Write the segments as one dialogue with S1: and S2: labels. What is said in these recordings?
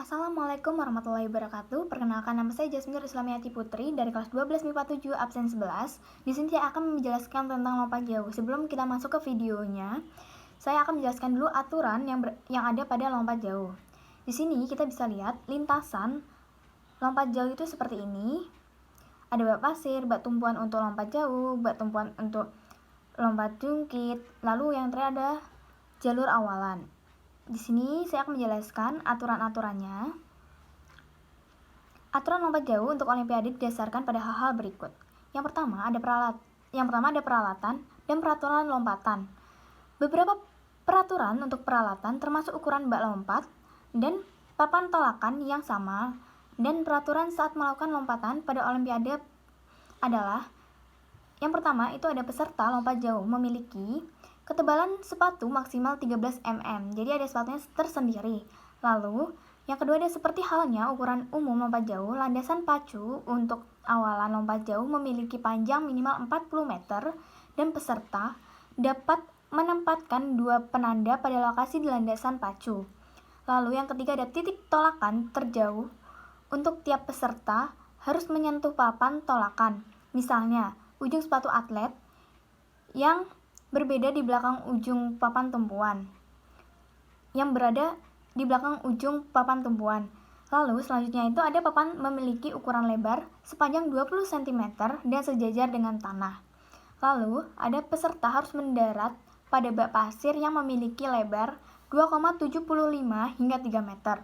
S1: Assalamualaikum warahmatullahi wabarakatuh. Perkenalkan, nama saya Jasmine Islamiati Putri dari kelas 12 MIPA 7 absen 11. Di sini saya akan menjelaskan tentang lompat jauh. Sebelum kita masuk ke videonya, saya akan menjelaskan dulu aturan yang ada pada lompat jauh. Di sini kita bisa lihat lintasan lompat jauh itu seperti ini. Ada bak pasir, bak tumpuan untuk lompat jauh, bak tumpuan untuk lompat jungkit. Lalu yang terakhir ada jalur awalan. Di sini saya akan menjelaskan aturan-aturannya. Aturan lompat jauh untuk Olimpiade didasarkan pada hal-hal berikut. Yang pertama ada peralatan dan peraturan lompatan. Beberapa peraturan untuk peralatan termasuk ukuran bak lompat dan papan tolakan yang sama, dan peraturan saat melakukan lompatan pada Olimpiade adalah yang pertama itu ada peserta lompat jauh memiliki ketebalan sepatu maksimal 13 mm, jadi ada sepatunya tersendiri. Lalu, yang kedua ada seperti halnya ukuran umum lompat jauh, landasan pacu untuk awalan lompat jauh memiliki panjang minimal 40 meter dan peserta dapat menempatkan 2 penanda pada lokasi di landasan pacu. Lalu yang ketiga ada titik tolakan terjauh untuk tiap peserta harus menyentuh papan tolakan. Misalnya, ujung sepatu atlet yang berbeda di belakang ujung papan tumpuan, yang berada di belakang ujung papan tumpuan. Lalu selanjutnya itu ada papan memiliki ukuran lebar sepanjang 20 cm dan sejajar dengan tanah. Lalu ada peserta harus mendarat pada bak pasir yang memiliki lebar 2,75 hingga 3 meter.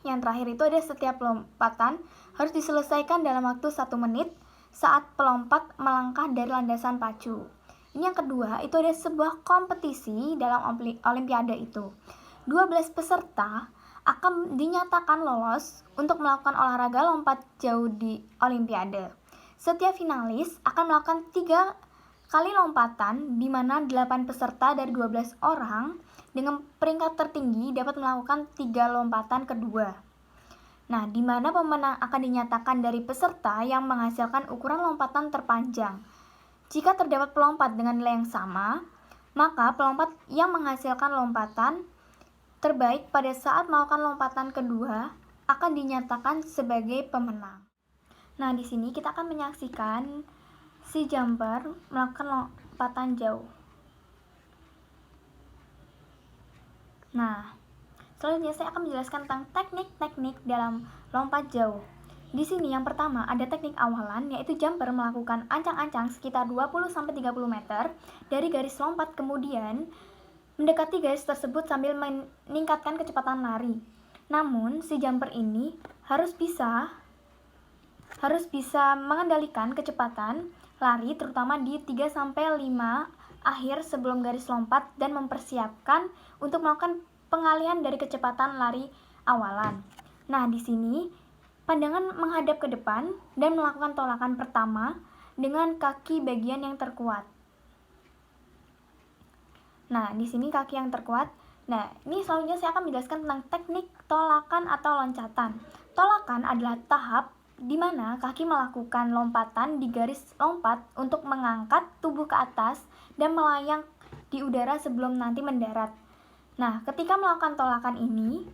S1: Yang terakhir itu ada setiap lompatan harus diselesaikan dalam waktu 1 menit saat pelompat melangkah dari landasan pacu. Ini yang kedua, itu ada sebuah kompetisi dalam Olimpiade itu. 12 peserta akan dinyatakan lolos untuk melakukan olahraga lompat jauh di Olimpiade. Setiap finalis akan melakukan 3 kali lompatan, di mana 8 peserta dari 12 orang dengan peringkat tertinggi dapat melakukan 3 lompatan kedua. Nah, di mana pemenang akan dinyatakan dari peserta yang menghasilkan ukuran lompatan terpanjang. Jika terdapat pelompat dengan nilai yang sama, maka pelompat yang menghasilkan lompatan terbaik pada saat melakukan lompatan kedua akan dinyatakan sebagai pemenang. Nah, di sini kita akan menyaksikan si jumper melakukan lompatan jauh. Nah, selanjutnya saya akan menjelaskan tentang teknik-teknik dalam lompat jauh. Di sini yang pertama ada teknik awalan, yaitu jumper melakukan ancang-ancang sekitar 20-30 meter dari garis lompat, kemudian mendekati garis tersebut sambil meningkatkan kecepatan lari. Namun si jumper ini harus bisa mengendalikan kecepatan lari terutama di 3-5 akhir sebelum garis lompat dan mempersiapkan untuk melakukan pengalihan dari kecepatan lari awalan. Nah, di sini pandangan menghadap ke depan dan melakukan tolakan pertama dengan kaki bagian yang terkuat. Nah, di sini kaki yang terkuat. Nah, ini selanjutnya saya akan menjelaskan tentang teknik tolakan atau loncatan. Tolakan adalah tahap di mana kaki melakukan lompatan di garis lompat untuk mengangkat tubuh ke atas dan melayang di udara sebelum nanti mendarat. Nah, ketika melakukan tolakan ini,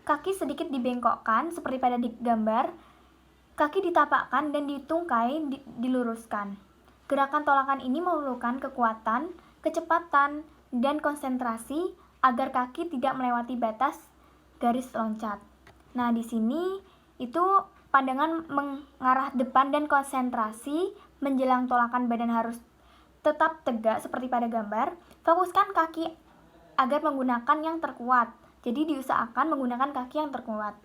S1: kaki sedikit dibengkokkan seperti pada di gambar, kaki ditapakkan dan ditungkai diluruskan. Gerakan tolakan ini memerlukan kekuatan, kecepatan, dan konsentrasi agar kaki tidak melewati batas garis loncat. Nah, di sini itu pandangan mengarah depan dan konsentrasi menjelang tolakan badan harus tetap tegak seperti pada gambar. Fokuskan kaki agar menggunakan yang terkuat. Jadi diusahakan menggunakan kaki yang terkuat.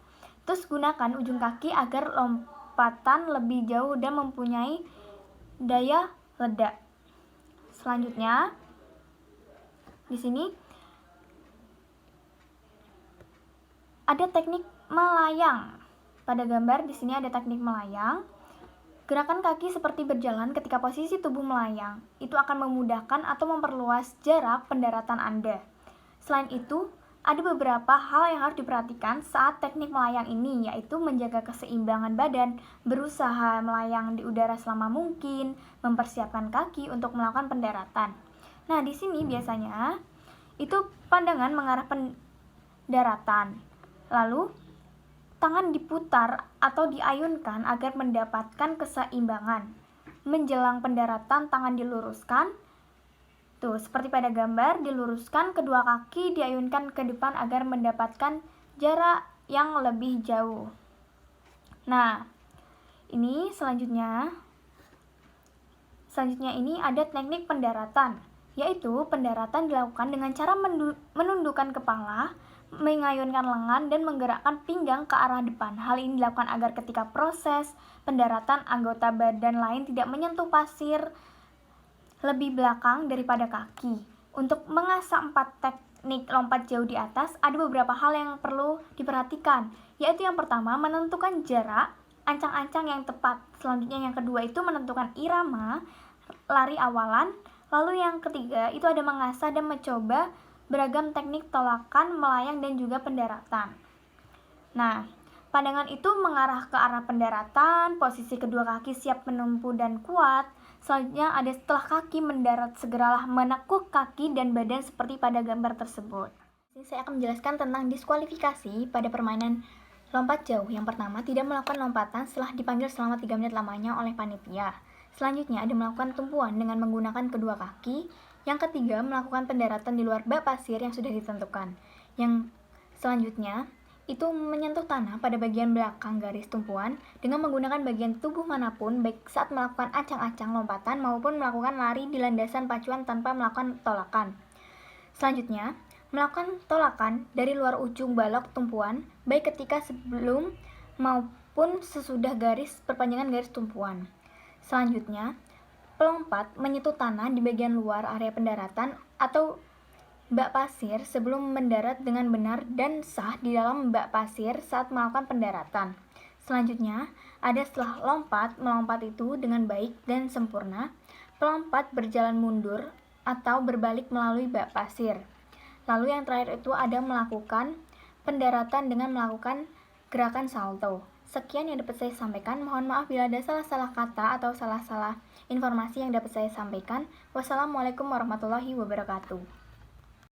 S1: Terus gunakan ujung kaki agar lompatan lebih jauh dan mempunyai daya ledak. Selanjutnya, di sini ada teknik melayang. Pada gambar di sini ada teknik melayang. Gerakan kaki seperti berjalan ketika posisi tubuh melayang. Itu akan memudahkan atau memperluas jarak pendaratan Anda. Selain itu, ada beberapa hal yang harus diperhatikan saat teknik melayang ini, yaitu menjaga keseimbangan badan, berusaha melayang di udara selama mungkin, mempersiapkan kaki untuk melakukan pendaratan. Nah, di sini biasanya itu pandangan mengarah pendaratan. Lalu, tangan diputar atau diayunkan agar mendapatkan keseimbangan. Menjelang pendaratan, tangan diluruskan. Tuh, seperti pada gambar, diluruskan, kedua kaki diayunkan ke depan agar mendapatkan jarak yang lebih jauh. Nah, ini selanjutnya ini ada teknik pendaratan, yaitu pendaratan dilakukan dengan cara menundukkan kepala, mengayunkan lengan, dan menggerakkan pinggang ke arah depan. Hal ini dilakukan agar ketika proses pendaratan anggota badan lain tidak menyentuh pasir lebih belakang daripada kaki. Untuk mengasah 4 teknik lompat jauh di atas, ada beberapa hal yang perlu diperhatikan, yaitu yang pertama, menentukan jarak, ancang-ancang yang tepat. Selanjutnya yang kedua itu menentukan irama, lari awalan. Lalu yang ketiga itu ada mengasah dan mencoba beragam teknik tolakan, melayang, dan juga pendaratan. Nah, pandangan itu mengarah ke arah pendaratan, posisi kedua kaki siap menumpu dan kuat. Selanjutnya ada setelah kaki mendarat, segeralah menekuk kaki dan badan seperti pada gambar tersebut. Ini saya akan menjelaskan tentang diskualifikasi pada permainan lompat jauh. Yang pertama, tidak melakukan lompatan setelah dipanggil selama 3 menit lamanya oleh panitia. Selanjutnya ada melakukan tumpuan dengan menggunakan kedua kaki. Yang ketiga, melakukan pendaratan di luar bak pasir yang sudah ditentukan. Yang selanjutnya, itu menyentuh tanah pada bagian belakang garis tumpuan dengan menggunakan bagian tubuh manapun, baik saat melakukan acang-acang lompatan maupun melakukan lari di landasan pacuan tanpa melakukan tolakan. Selanjutnya, melakukan tolakan dari luar ujung balok tumpuan, baik ketika sebelum maupun sesudah perpanjangan garis tumpuan. Selanjutnya, pelompat menyentuh tanah di bagian luar area pendaratan atau bak pasir sebelum mendarat dengan benar dan sah di dalam bak pasir saat melakukan pendaratan. Selanjutnya, ada setelah melompat itu dengan baik dan sempurna, pelompat berjalan mundur atau berbalik melalui bak pasir. Lalu yang terakhir itu ada melakukan pendaratan dengan melakukan gerakan salto. Sekian yang dapat saya sampaikan. Mohon maaf bila ada salah-salah kata atau salah-salah informasi yang dapat saya sampaikan. Wassalamualaikum warahmatullahi wabarakatuh.